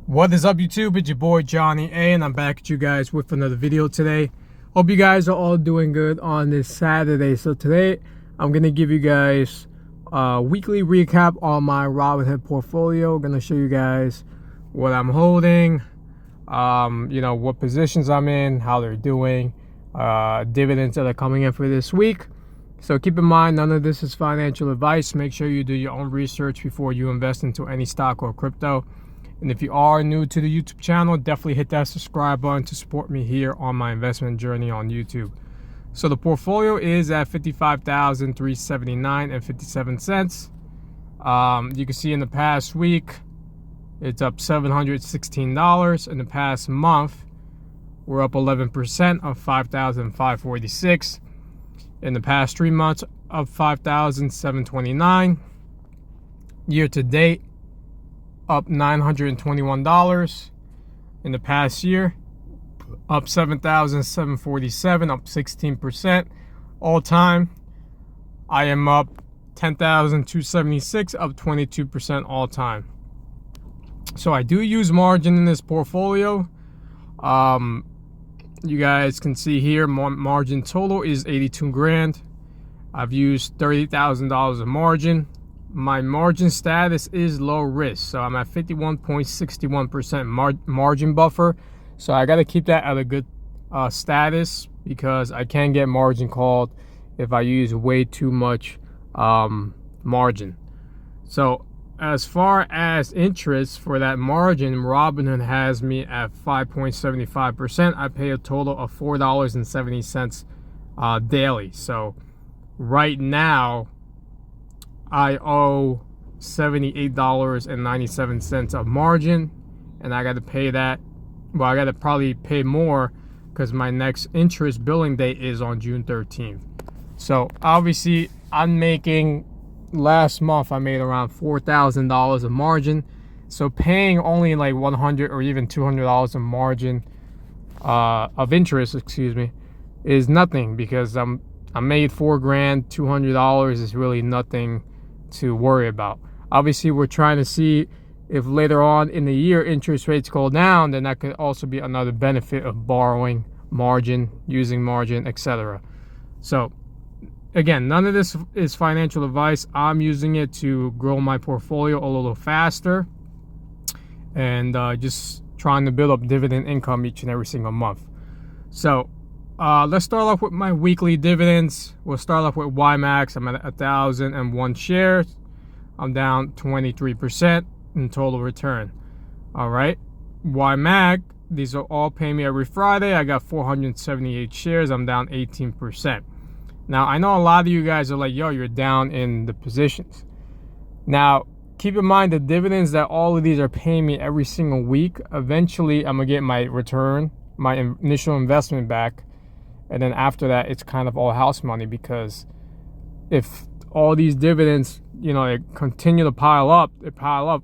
What is up, YouTube? It's your boy Johnny A, and I'm back at you guys with another video today. Hope you guys are all doing good on this Saturday. So today I'm gonna give you guys a weekly recap on my Robinhood portfolio. I'm gonna show you guys what I'm holding, what positions I'm in, how they're doing, dividends that are coming in for this week. So keep in mind, none of this is financial advice. Make sure you do your own research before you invest into any stock or crypto. And if you are new to the YouTube channel, definitely hit that subscribe button to support me here on my investment journey on YouTube. So the portfolio is at $55,379.57. You can see in the past week, it's up $716. In the past month, we're up 11% of $5,546. In the past 3 months, up $5,729. Year to date, up $921. In the past year, up $7,747, up 16%. All time, I am up $10,276, up 22% all time. So I do use margin in this portfolio. You guys can see here, margin total is 82 grand. I've used $30,000 of margin. My margin status is low risk, so I'm at 51.61% margin buffer. So I got to keep that at a good status, because I can get margin called if I use way too much margin. So as far as interest for that margin, Robinhood has me at 5.75%. I pay a total of $4.70 daily. So right now, I owe $78.97 of margin, and I got to pay that. Well, I got to probably pay more because my next interest billing date is on June 13th. So obviously, last month I made around $4,000 of margin. So paying only like $100 or even $200 of margin of interest, is nothing, because I made $4 grand. $200 is really nothing to worry about. Obviously, we're trying to see if later on in the year interest rates go down, then that could also be another benefit of borrowing margin, using margin, etc. So again, none of this is financial advice. I'm using it to grow my portfolio a little faster, and just trying to build up dividend income each and every single month. So let's start off with my weekly dividends. We'll start off with YMAX. I'm at 1,001 shares. I'm down 23% in total return. All right. YMAG, these are all paying me every Friday. I got 478 shares. I'm down 18%. Now, I know a lot of you guys are like, yo, you're down in the positions. Now, keep in mind the dividends that all of these are paying me every single week. Eventually, I'm going to get my return, my initial investment back. And then after that, it's kind of all house money, because if all these dividends, they continue to pile up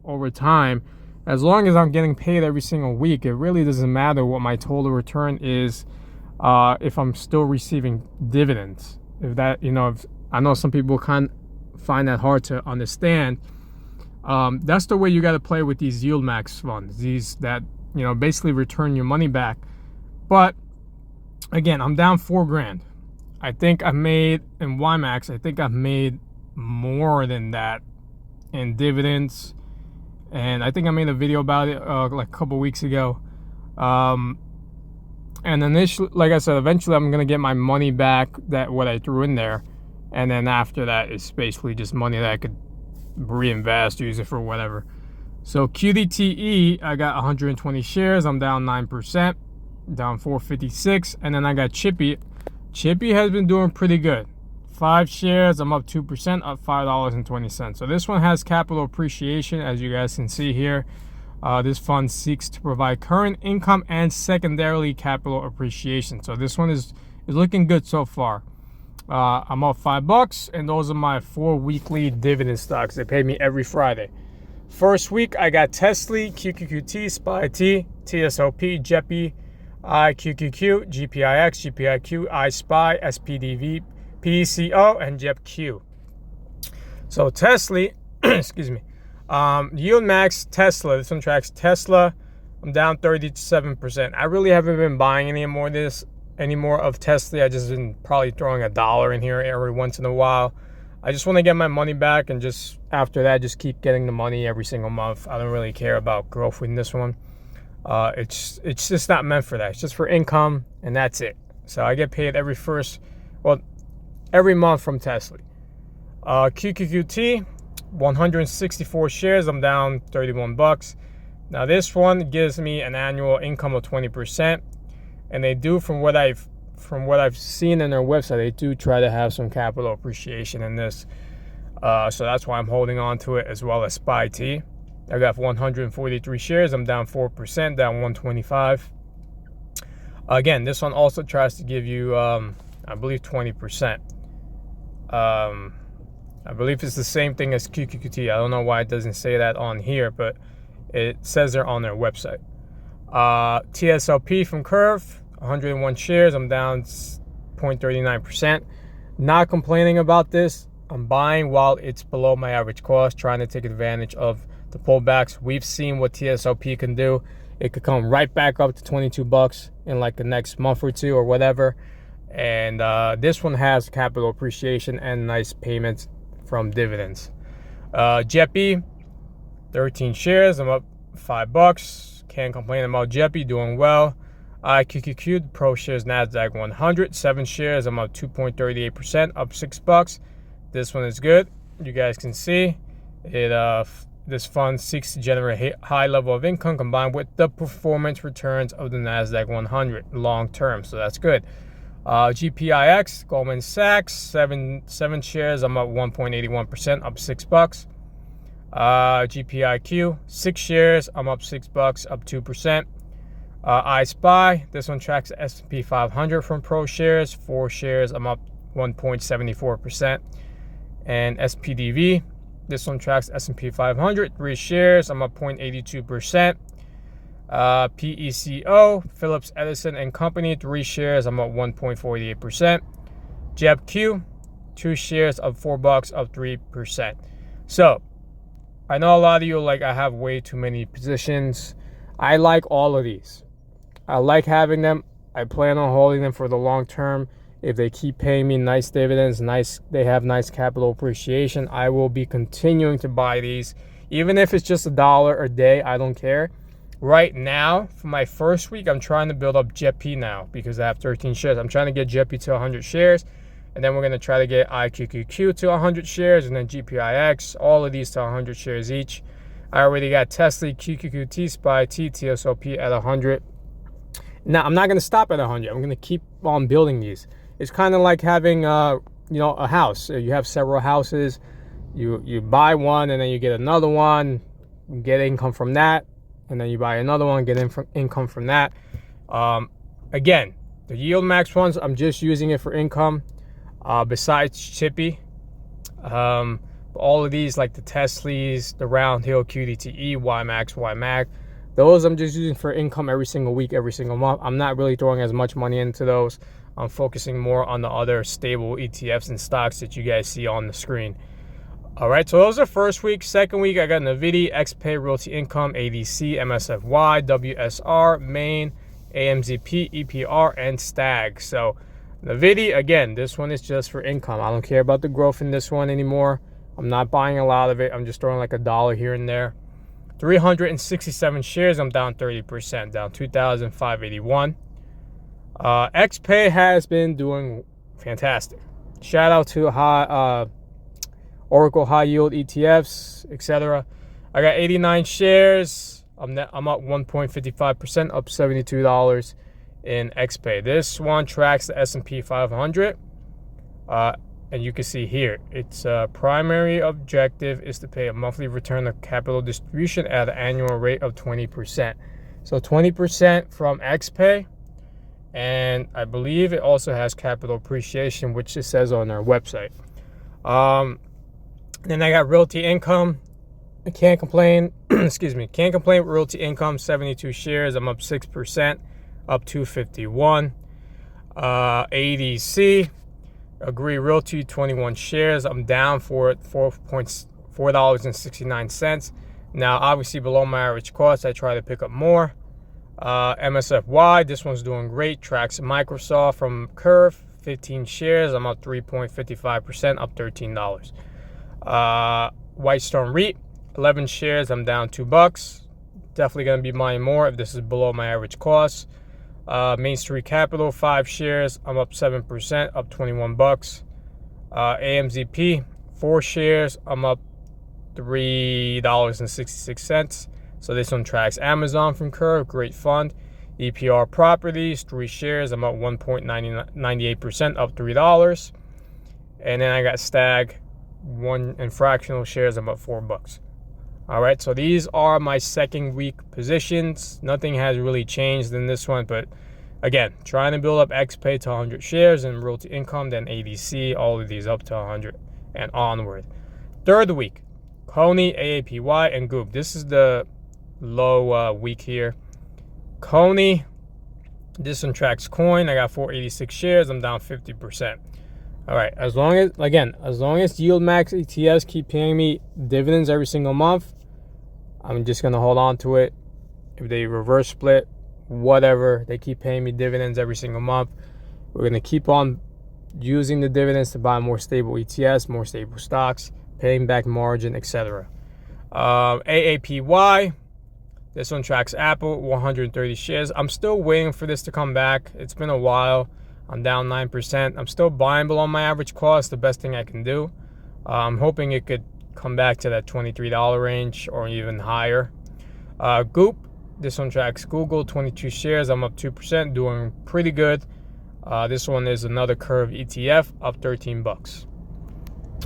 over time, as long as I'm getting paid every single week, it really doesn't matter what my total return is if I'm still receiving dividends. If I know some people find that hard to understand. That's the way you got to play with these yield max funds. These that, basically return your money back. But again, I'm down $4 grand. I think I made in YMAX, I've made more than that in dividends. And I think I made a video about it like a couple weeks ago. And initially, like I said, eventually I'm going to get my money back, what I threw in there. And then after that, it's basically just money that I could reinvest, use it for whatever. So QDTE, I got 120 shares. I'm down 9%. Down 456. And then I got Chippy. Chippy has been doing pretty good. 5 shares, I'm up 2%, up $5.20. So this one has capital appreciation, as you guys can see here. This fund seeks to provide current income and secondarily capital appreciation. So this one is looking good so far. I'm up $5, and those are my 4 weekly dividend stocks. They pay me every Friday. First week, I got Tesla, QQQT, SPY-T, TSOP, JEPI, IQQQ, GPIX, GPIQ, iSPY, SPDV, PCO, and JEPQ. So Tesla, excuse me, yield max Tesla. This one tracks Tesla I'm down 37%. I really haven't been buying any more of Tesla. I just been probably throwing $1 in here every once in a while. I just want to get my money back, and just after that, just keep getting the money every single month. I don't really care about growth in this one. It's just not meant for that. It's just for income, and that's it. So I get paid every month from Tesla. QQQT, 164 shares. I'm down $31. Now this one gives me an annual income of 20%, and they do, from what I've seen in their website, they do try to have some capital appreciation in this. So that's why I'm holding on to it, as well as SpyT. I got 143 shares. I'm down 4%, down 125. Again, this one also tries to give you, I believe, 20%. I believe it's the same thing as QQQT. I don't know why it doesn't say that on here, but it says they're on their website. TSLP from Curve, 101 shares. I'm down 0.39%. Not complaining about this. I'm buying while it's below my average cost, trying to take advantage of the pullbacks. We've seen what TSLP can do. It could come right back up to $22 in like the next month or two or whatever. And this one has capital appreciation and nice payments from dividends. JEPI, 13 shares. I'm up $5. Can't complain about JEPI, doing well. IQQQ, Pro Shares NASDAQ 100, 7 shares. I'm up 2.38%, up $6. This one is good. You guys can see it. This fund seeks to generate a high level of income combined with the performance returns of the NASDAQ 100 long term. So that's good. GPIX, Goldman Sachs, 7 shares. I'm up 1.81%, up $6. GPIQ, 6 shares. I'm up $6, up 2%. iSpy, this one tracks the S&P 500 from Pro Shares, 4 shares. I'm up 1.74%. And SPDV, this one tracks S&P 500, 3 shares. I'm up 0.82%. PECO, Phillips Edison and Company, 3 shares. I'm up 1.48%. JEBQ, 2 shares, up $4, up 3%. So I know a lot of you are like, I have way too many positions. I like all of these. I like having them. I plan on holding them for the long term. If they keep paying me nice dividends, they have nice capital appreciation, I will be continuing to buy these. Even if it's just $1 a day, I don't care. Right now, for my first week, I'm trying to build up JEPI now because I have 13 shares. I'm trying to get JEPI to 100 shares. And then we're going to try to get IQQQ to 100 shares. And then GPIX, all of these to 100 shares each. I already got Tesla, QQQT, SpyT, TSLP at 100. Now, I'm not going to stop at 100. I'm going to keep on building these. It's kind of like having, a house. You have several houses. You buy one, and then you get another one. You get income from that. And then you buy another one, get income from that. Again, the Yield Max ones, I'm just using it for income. Besides Chippy, all of these, like the Teslas, the Roundhill, QDTE, YMAX, YMAC, those I'm just using for income every single week, every single month. I'm not really throwing as much money into those. I'm focusing more on the other stable ETFs and stocks that you guys see on the screen. All right, so those are first week. Second week, I got Nvidia, XPay, Realty Income, ADC, MSFY, WSR, Main, AMZP, EPR, and STAG. So Nvidia, again, this one is just for income. I don't care about the growth in this one anymore. I'm not buying a lot of it. I'm just throwing like $1 here and there. 367 shares. I'm down 30%, down 2,581. XPay has been doing fantastic. Shout out to Oracle High Yield ETFs, etc. I got 89 shares. I'm up 1.55%, up $72 in XPay. This one tracks the S&P 500. And you can see here, its primary objective is to pay a monthly return of capital distribution at an annual rate of 20%. So 20% from XPay. And I believe it also has capital appreciation, which it says on their website. Then I got Realty Income. I can't complain. Excuse me. Can't complain with Realty Income. 72 shares. I'm up 6%, up 251. ADC. Agree Realty, 21 shares. I'm down for it, $4.69. Now, obviously below my average cost, I try to pick up more. MSFY, this one's doing great. Tracks Microsoft from Curve, 15 shares. I'm up 3.55%, up $13. Whitestone REIT, 11 shares. I'm down $2. Definitely going to be buying more if this is below my average cost. Main Street Capital, 5 shares. I'm up 7%, up $21. AMZP, 4 shares. I'm up $3.66. So this one tracks Amazon from Curve, great fund. EPR Properties, 3 shares. I'm up 1.98%, up $3. And then I got Stag, 1 and fractional shares. I'm up $4. All right, so these are my second week positions. Nothing has really changed in this one, but again, trying to build up XPay to 100 shares and Realty Income, then ADC, all of these up to 100 and onward. Third week, Coney, AAPY, and Goop. This is the low week here. Coney, this one tracks Coin. I got 486 shares. I'm down 50%. All right, as long as Yield Max ETFs keep paying me dividends every single month, I'm just gonna hold on to it. If they reverse split, whatever, they keep paying me dividends every single month, we're gonna keep on using the dividends to buy more stable ETFs, more stable stocks, paying back margin, etc. AAPY, this one tracks Apple, 130 shares. I'm still waiting for this to come back. It's been a while. I'm down 9%. I'm still buying below my average cost, the best thing I can do. I'm hoping it could come back to that $23 range or even higher. Goop, this one tracks Google, 22 shares. I'm up 2%, doing pretty good. This one is another Curve ETF, up $13.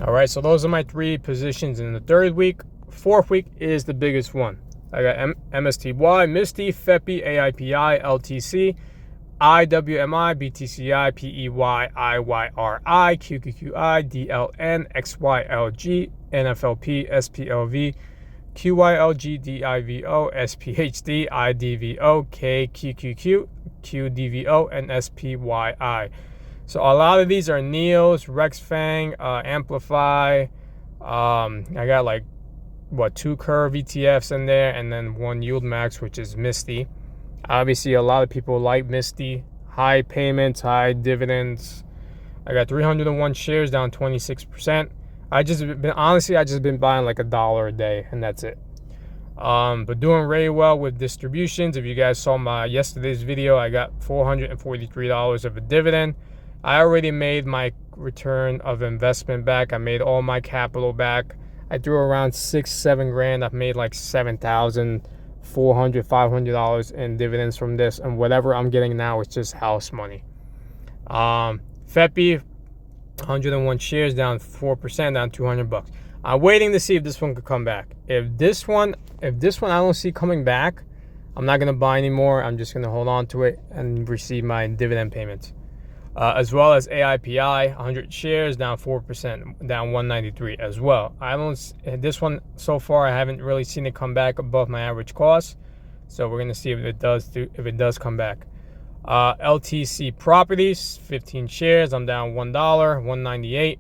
All right, so those are my 3 positions in the third week. Fourth week is the biggest one. I got MSTY, MISTY, FEPI, AIPI, LTC, IWMI, BTCI, PEY, IYRI, QQQI, DLN, XYLG, NFLP, SPLV, QYLG, DIVO, SPHD, IDVO, KQQQ, QDVO, and SPYI. So a lot of these are NEOs, RexFang, Amplify. I got like 2 Curve ETFs in there, and then 1 Yield Max, which is MISTY. Obviously, a lot of people like MISTY. High payments, high dividends. I got 301 shares, down 26%. I just been buying like $1 a day, and that's it. But doing really well with distributions. If you guys saw my yesterday's video, I got $443 of a dividend. I already made my return of investment back. I made all my capital back. I threw around $6-7 grand. I've made like $7,400, $500 in dividends from this, and whatever I'm getting now is just house money. FEPI, 101 shares, down 4%, down $200. I'm waiting to see if this one could come back. If this one I don't see coming back, I'm not gonna buy anymore. I'm just gonna hold on to it and receive my dividend payments. As well as AIPI, 100 shares, down 4%, down 193 as well. This one so far, I haven't really seen it come back above my average cost. So we're gonna see if it does come back. LTC Properties, 15 shares. I'm down $1, 198.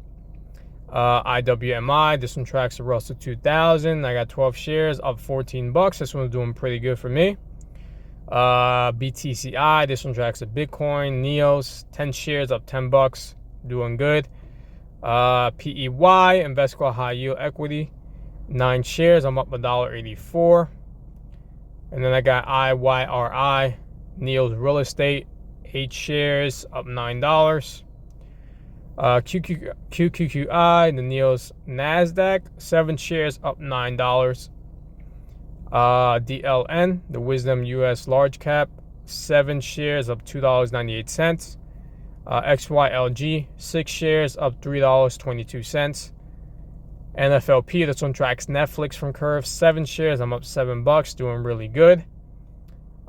IWMI, this one tracks the Russell 2000. I got 12 shares, up $14. This one's doing pretty good for me. BTCI, this one tracks the Bitcoin. NEOS, 10 shares, up $10, doing good. PEY, Invesco High Yield Equity, 9 shares. I'm up $1.84. And then I got IYRI, NEOS Real Estate, 8 shares, up $9. QQQI, the NEOS NASDAQ, 7 shares, up $9. DLN, the Wisdom US Large Cap, 7 shares, up $2.98. XYLG, 6 shares, up $3.22. NFLP, this one tracks Netflix from Curve, 7 shares, I'm up $7, doing really good.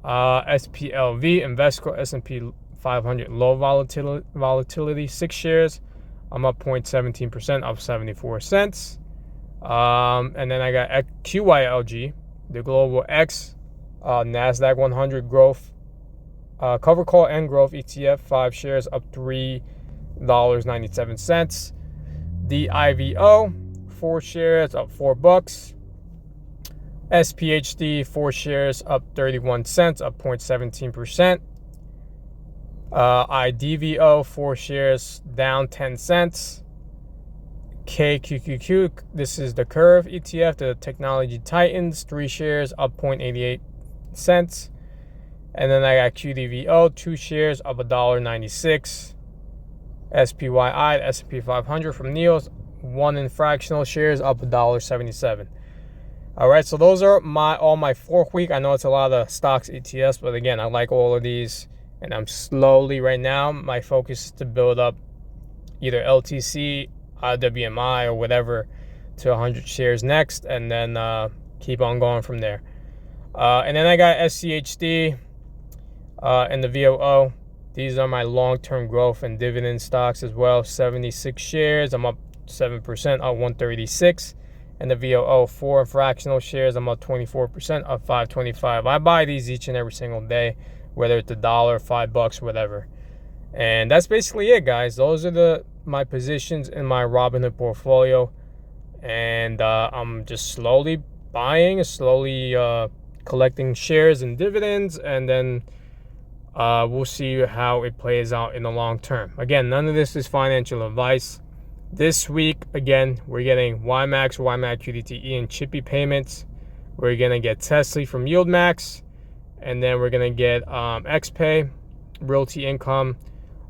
SPLV, Invesco S&P 500 low volatility, 6 shares, I'm up 0.17%, up 74 cents. And then I got QYLG, the Global X NASDAQ 100 growth, cover call and growth ETF, 5 shares, up $3.97. The IVO, 4 shares, up $4. SPHD, 4 shares, up 31 cents, up 0.17%. IDVO, 4 shares, down 10 cents. KQQQ, this is the Curve ETF, the Technology Titans, 3 shares, up 0.88 cents. And then I got QDVO, 2 shares, up $1.96. SPYI, the S&P 500 from NEOS, 1 in fractional shares, up $1.77. All right, so those are all my 4th week. I know it's a lot of stocks, ETFs, but again, I like all of these, and I'm slowly right now. My focus is to build up either LTC, WMI, or whatever to 100 shares next, and then keep on going from there. And then I got SCHD and the VOO. These are my long-term growth and dividend stocks as well. 76 shares, I'm up 7%, up 136. And the VOO, 4 fractional shares, I'm up 24%, up 525. I buy these each and every single day, whether it's $1, $5, whatever. And that's basically it, guys. Those are my positions in my Robinhood portfolio. And I'm just slowly buying, slowly collecting shares and dividends, and then we'll see how it plays out in the long term. Again, none of this is financial advice. This week, again, we're getting YMAX, QDTE, and Chippy payments. We're going to get Tesla from YieldMax. And then we're going to get XPay, Realty Income,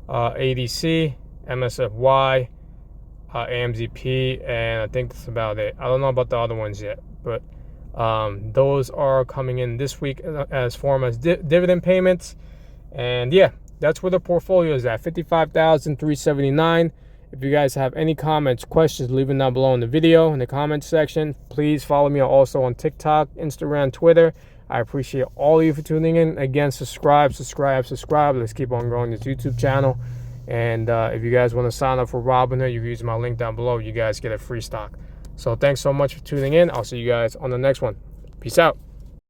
ADC, MSFY, AMZP, and I think that's about it. I don't know about the other ones yet, but those are coming in this week as form as dividend payments. And yeah, that's where the portfolio is at, $55,379. If you guys have any comments, questions, leave them down below in the video in the comments section. Please follow me also on TikTok, Instagram, Twitter. I appreciate all of you for tuning in. Again, subscribe. Let's keep on growing this YouTube channel. And if you guys want to sign up for Robinhood, you can use my link down below. You guys get a free stock. So thanks so much for tuning in. I'll see you guys on the next one. Peace out.